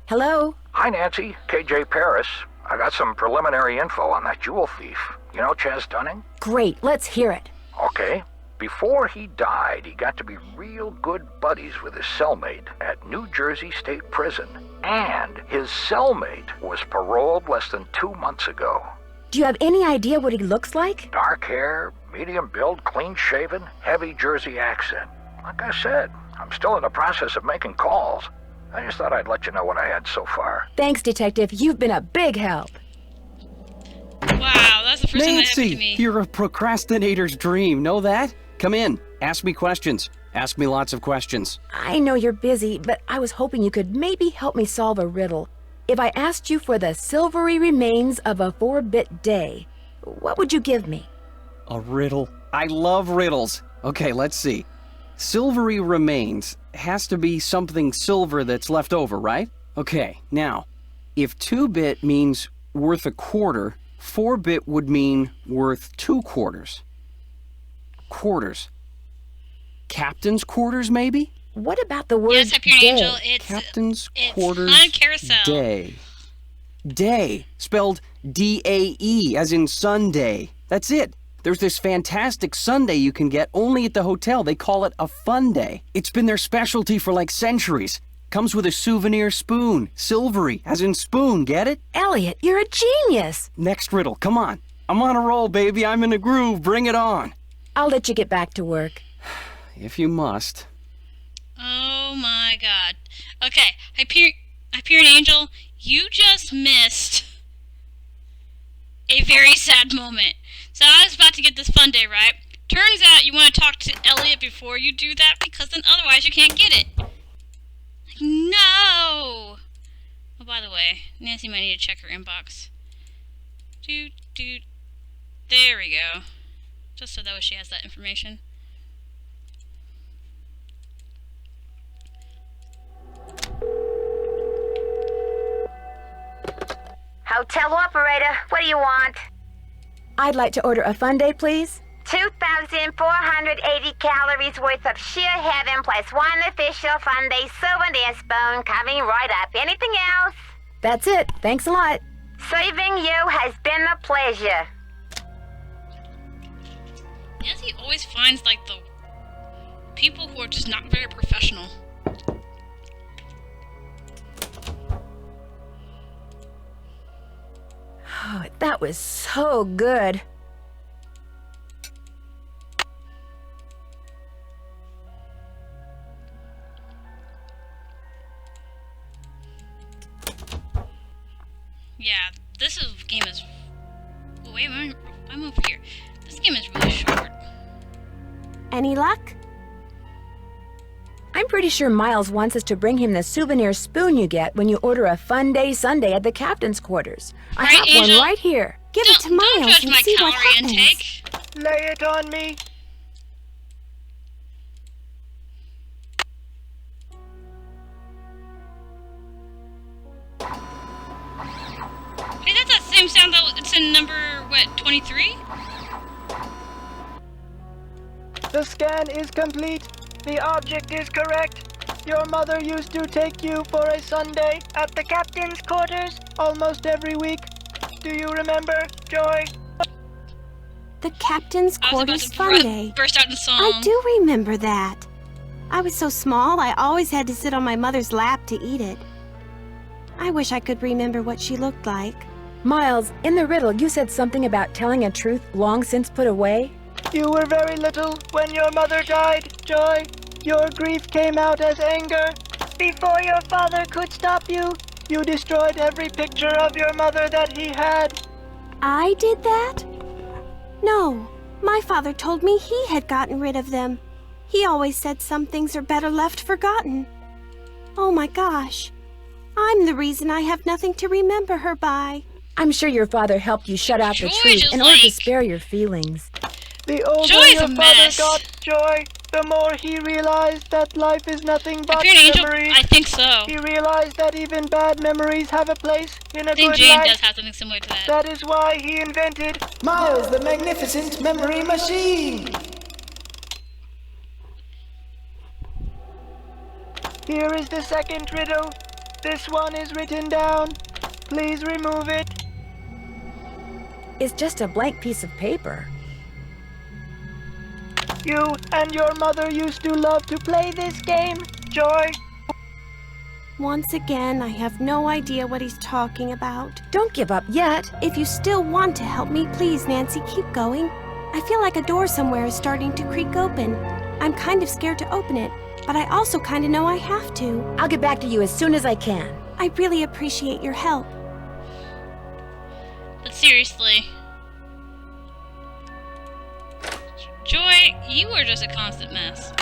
Hello? Hi, Nancy. KJ Paris. I got some preliminary info on that jewel thief. You know Chaz Dunning? Great, let's hear it. Okay. Before he died, he got to be real good buddies with his cellmate at New Jersey State Prison. And his cellmate was paroled less than 2 months ago. Do you have any idea what he looks like? Dark hair, medium build, clean-shaven, heavy Jersey accent. Like I said, I'm still in the process of making calls. I just thought I'd let you know what I had so far. Thanks, Detective. You've been a big help. Wow, that's the first time that happened Nancy, to me. you're a procrastinator's dream. Know that? Come in. Ask me questions. Ask me lots of questions. I know you're busy, but I was hoping you could maybe help me solve a riddle. If I asked you for the silvery remains of a 4-bit day, what would you give me? A riddle? I love riddles. Okay, let's see. Silvery remains has to be something silver that's left over, right? Okay, now, if 2-bit means worth a quarter, 4-bit would mean worth 2 quarters. Quarters. Captain's quarters, maybe? What about the word Yes, Hyperion day? Angel, Captain's it's quarters Haunted Carousel. day. Day, spelled D-A-E, as in Sunday. That's it. There's this fantastic sundae you can get only at the hotel. They call it a fun day. It's been their specialty for like centuries. Comes with a souvenir spoon. Silvery, as in spoon, get it? Elliot, you're a genius. Next riddle, come on. I'm on a roll, baby. I'm in a groove. Bring it on. I'll let you get back to work. If you must. Oh my god. Okay, Hyperion Angel, you just missed a very sad moment. So I was about to get this fun day, right? Turns out you want to talk to Elliot before you do that, because then otherwise you can't get it. No! Oh, by the way, Nancy might need to check her inbox. There we go. Just so that way she has that information. Hotel operator, what do you want? I'd like to order a fun day, please. 2,480 calories worth of sheer heaven plus one official fun day souvenir spoon coming right up. Anything else? That's it. Thanks a lot. Serving you has been a pleasure. Nancy always finds, like, the people who are just not very professional. Oh, that was so good. Yeah, game is... Oh, wait, I'm over here. This game is really short. Any luck? I'm pretty sure Miles wants us to bring him the souvenir spoon you get when you order a fun day sundae at the captain's quarters. I Right, have Angel? one right here. Give it to Don't Miles judge and my see what calorie happens. intake. Lay it on me. Hey, that's that same sound that it's in number, what, 23? The scan is complete. The object is correct. Your mother used to take you for a Sunday at the captain's quarters almost every week. Do you remember, Joy? The captain's I was about quarters to fun day. burst out in song. I do remember that. I was so small, I always had to sit on my mother's lap to eat it. I wish I could remember what she looked like. Miles, in the riddle, you said something about telling a truth long since put away? You were very little when your mother died, Joy. Your grief came out as anger. Before your father could stop you, you destroyed every picture of your mother that he had. I did that? No, my father told me he had gotten rid of them. He always said some things are better left forgotten. Oh my gosh, I'm the reason I have nothing to remember her by. I'm sure your father helped you shut out the Joy truth just in order to like- spare your feelings. The older Joy's your a father mess. got, Joy, the more he realized that life is nothing but If you're an angel, memories. I think so. He realized that even bad memories have a place in a I think good Jane life. does have something similar to that. That is why he invented Miles, the Magnificent Memory Machine! Here is the second riddle. This one is written down. Please remove it. It's just a blank piece of paper. You and your mother used to love to play this game, Joy. Once again, I have no idea what he's talking about. Don't give up yet. If you still want to help me, please, Nancy, keep going. I feel like a door somewhere is starting to creak open. I'm kind of scared to open it, but I also kind of know I have to. I'll get back to you as soon as I can. I really appreciate your help. But seriously. Joy, you are just a constant mess.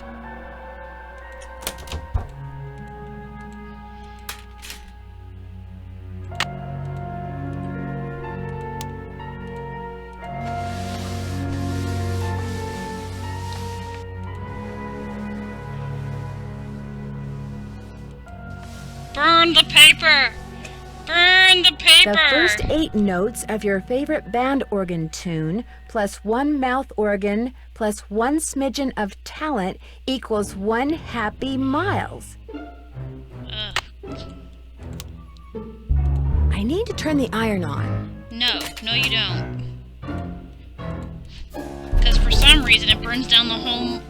Burn the paper! Burn the paper! The first 8 notes of your favorite band organ tune, plus 1 mouth organ, plus 1 smidgen of talent equals 1 happy Miles. I need to turn the iron on. No, you don't. Because for some reason it burns down the whole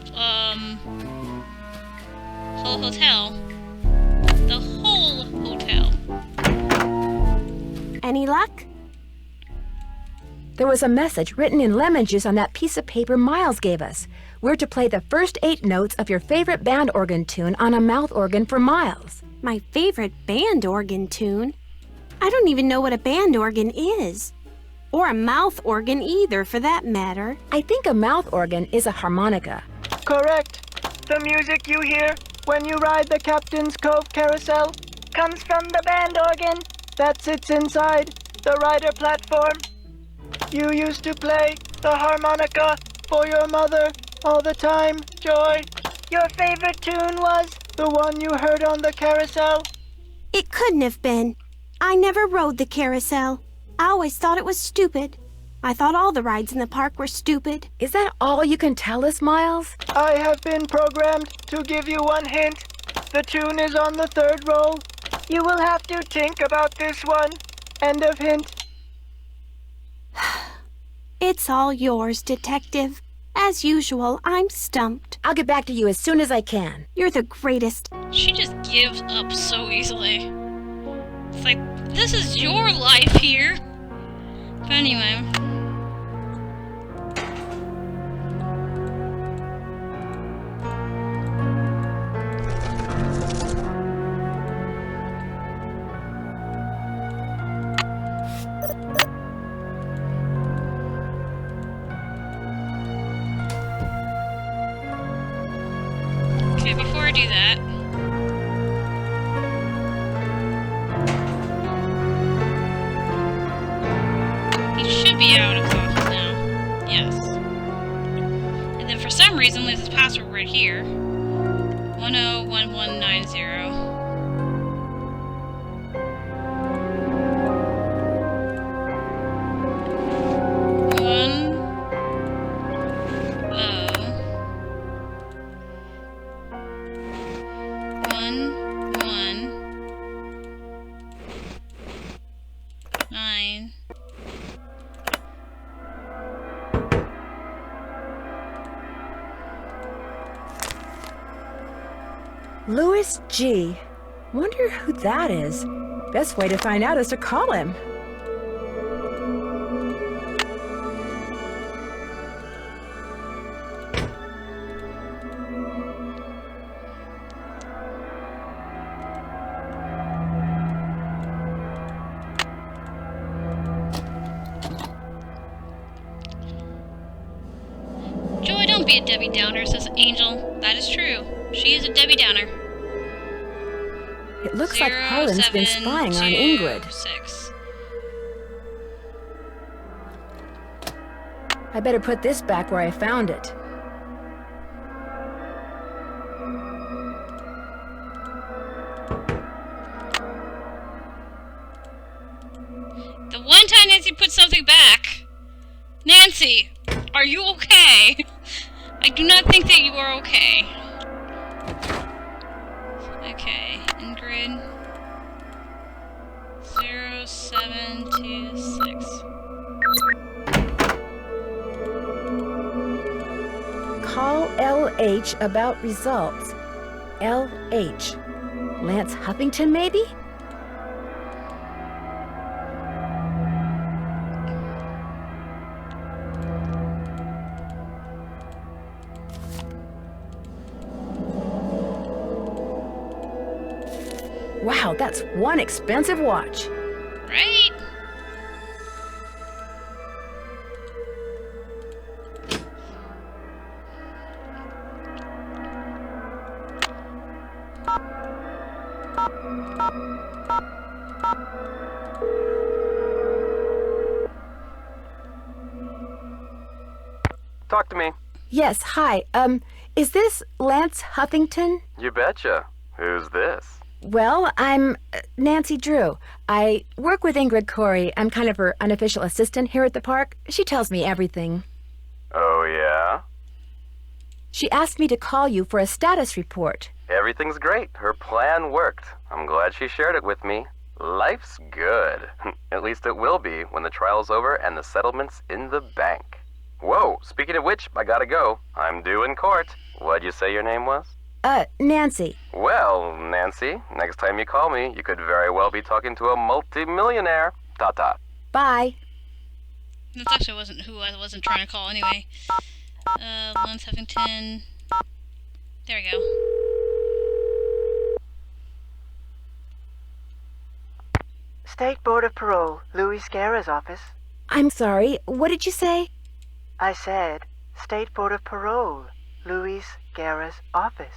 hotel. The whole hotel. Any luck? There was a message written in lemon juice on that piece of paper Miles gave us. We're to play the first 8 notes of your favorite band organ tune on a mouth organ for Miles. My favorite band organ tune? I don't even know what a band organ is. Or a mouth organ either, for that matter. I think a mouth organ is a harmonica. Correct. The music you hear when you ride the Captain's Cove carousel comes from the band organ that sits inside the rider platform. You used to play the harmonica for your mother all the time, Joy. Your favorite tune was the one you heard on the carousel? It couldn't have been. I never rode the carousel. I always thought it was stupid. I thought all the rides in the park were stupid. Is that all you can tell us, Miles? I have been programmed to give you one hint. The tune is on the 3rd roll. You will have to think about this one. End of hint. It's all yours, Detective. As usual, I'm stumped. I'll get back to you as soon as I can. You're the greatest. She just gives up so easily. It's like, this is your life here. But anyway. Okay, before I do that, he should be out of his office now. Yes. And then for some reason leaves his password right here. 101190. Louis G. Wonder who that is. Best way to find out is to call him. Joy, don't be a Debbie Downer, says Angel. That is true. She is a Debbie Downer. It looks like Harlan's been spying on Ingrid. 6. I better put this back where I found it. Nancy, are you okay? I do not think that you are okay. Okay, Ingrid. 0726. Call LH about results. LH. Lance Huffington, maybe? Wow, that's one expensive watch. Right? Talk to me. Yes, hi. Is this Lance Huffington? You betcha. Who's this? Well, I'm Nancy Drew. I work with Ingrid Corey. I'm kind of her unofficial assistant here at the park. She tells me everything. Oh, yeah? She asked me to call you for a status report. Everything's great. Her plan worked. I'm glad she shared it with me. Life's good. At least it will be when the trial's over and the settlement's in the bank. Whoa, speaking of which, I gotta go. I'm due in court. What'd you say your name was? Nancy. Well, Nancy, next time you call me, you could very well be talking to a multi-millionaire. Ta-ta. Bye. That actually wasn't who I wasn't trying to call anyway. Lance Huffington. There we go. State Board of Parole, Louis Guerra's office. I'm sorry, what did you say? I said, State Board of Parole, Louis Guerra's office.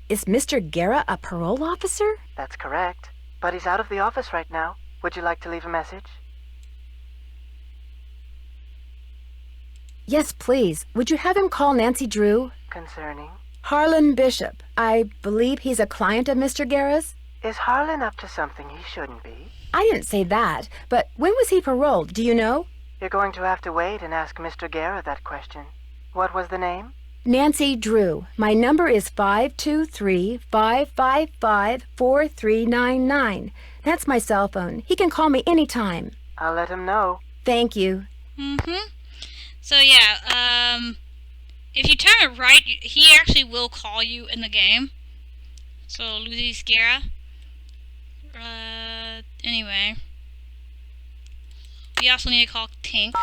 Is Mr. Guerra a parole officer? That's correct. But he's out of the office right now. Would you like to leave a message? Yes, please. Would you have him call Nancy Drew? Concerning? Harlan Bishop. I believe he's a client of Mr. Guerra's. Is Harlan up to something he shouldn't be? I didn't say that, but when was he paroled? Do you know? You're going to have to wait and ask Mr. Guerra that question. What was the name? Nancy Drew. My number is 523-555-4399. That's my cell phone. He can call me anytime. I'll let him know. Thank you. Mm-hmm. So yeah, if you turn it right, he actually will call you in the game. So Louis Guerra. Anyway. We also need to call Tink.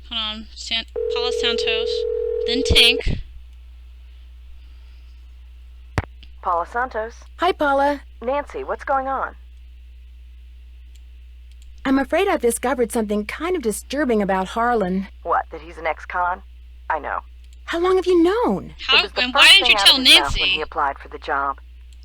Hold on, Paula Santos, then Tink. Paula Santos. Hi, Paula. Nancy, what's going on? I'm afraid I've discovered something kind of disturbing about Harlan. What, that he's an ex-con? I know. How long have you known? And why didn't you tell Nancy? When he applied for the job.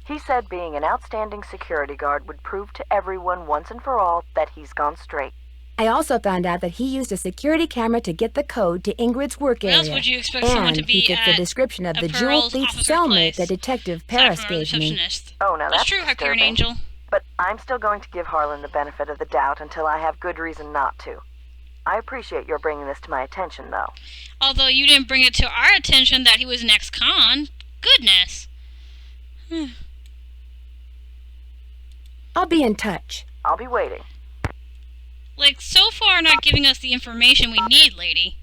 He said being an outstanding security guard would prove to everyone once and for all that he's gone straight. I also found out that he used a security camera to get the code to Ingrid's work area. Where else would you expect someone to be he fit the description of the jewel thief cellmate that Detective Paris gave me. Oh, now that's true, Hyperion disturbing. Angel. But I'm still going to give Harlan the benefit of the doubt until I have good reason not to. I appreciate your bringing this to my attention, though. Although you didn't bring it to our attention that he was an ex-con. Goodness. I'll be in touch. I'll be waiting. Like, so far not giving us the information we need, lady.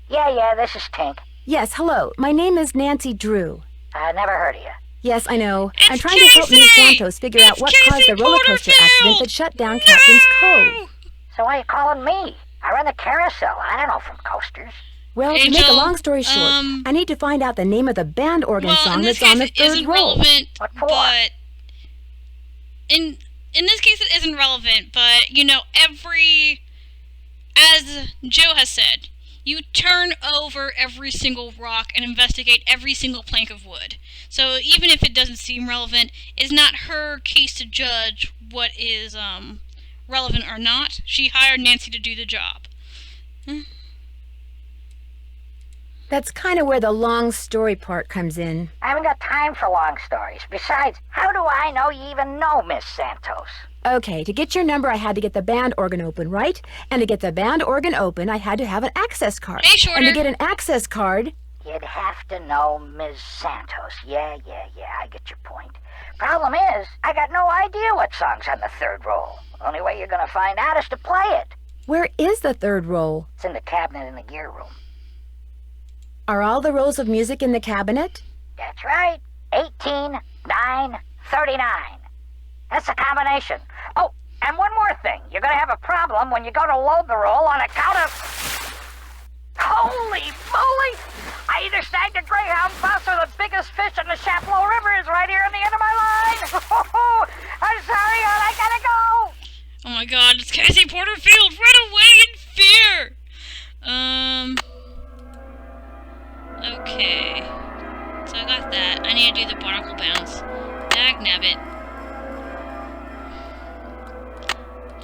Yeah, this is Tink. Yes, hello. My name is Nancy Drew. I never heard of you. Yes, I know. It's I'm trying to help Ms. Santos figure out what caused the roller coaster accident that shut down Captain's Cove. So why are you calling me? I run the carousel. I don't know from coasters. Well, to make a long story short, I need to find out the name of the band organ song that's on the third roll. What for? But in this case, it isn't relevant. But you know, as Joe has said, you turn over every single rock and investigate every single plank of wood. So even if it doesn't seem relevant, it's not her case to judge what is relevant or not. She hired Nancy to do the job. That's kind of where the long story part comes in. I haven't got time for long stories. Besides, how do I know you even know Miss Santos? Okay, to get your number, I had to get the band organ open, right? And to get the band organ open, I had to have an access card. Hey, Shorter. And to get an access card... You'd have to know Ms. Santos. Yeah, I get your point. Problem is, I got no idea what song's on the third roll. Only way you're gonna find out is to play it. Where is the third roll? It's in the cabinet in the gear room. Are all the rolls of music in the cabinet? That's right. 18, 9, 39. That's the combination. Oh, and one more thing. You're gonna have a problem when you go to load the roll on account of... Holy moly! I either snagged a greyhound bus or the biggest fish in the Chapleau River is right here on the end of my line. I'm sorry, hon, I gotta go. Oh my god, it's Cassie Porterfield! Run away in fear! Okay. So I got that. I need to do the barnacle bounce. Dagnabbit.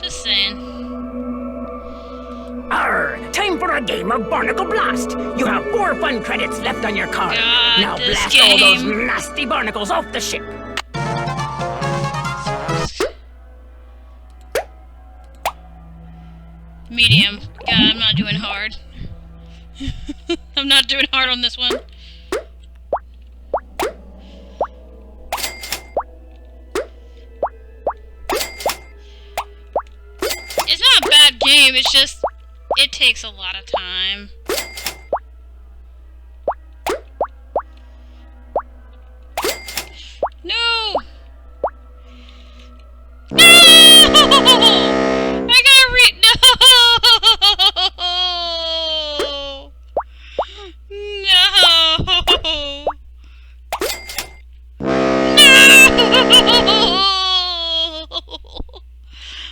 Just saying. Arr! Time for a game of Barnacle Blast! You have 4 fun credits left on your card. God, now this blast game. all those nasty barnacles off the ship. Medium. Yeah, I'm not doing hard. I'm not doing hard on this one. It's not a bad game, it's just... it takes a lot of time. No! No! I gotta read. No! No! No!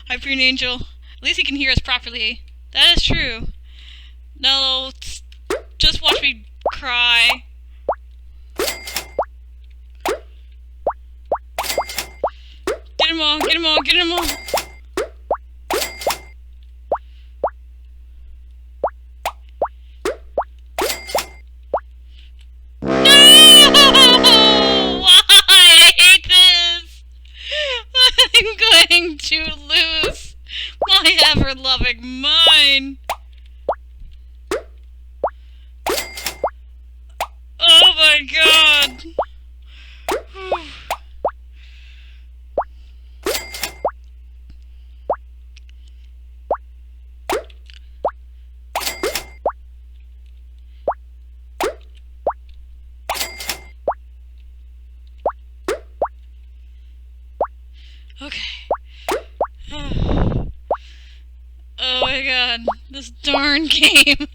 Hyperion Angel. At least he can hear us properly. That is true. No, just watch me cry. Get him all, get him all, get him all. No! Why? I hate this. I'm going to lose my ever-loving mind. Oh my god. Okay. Oh my god, this darn game.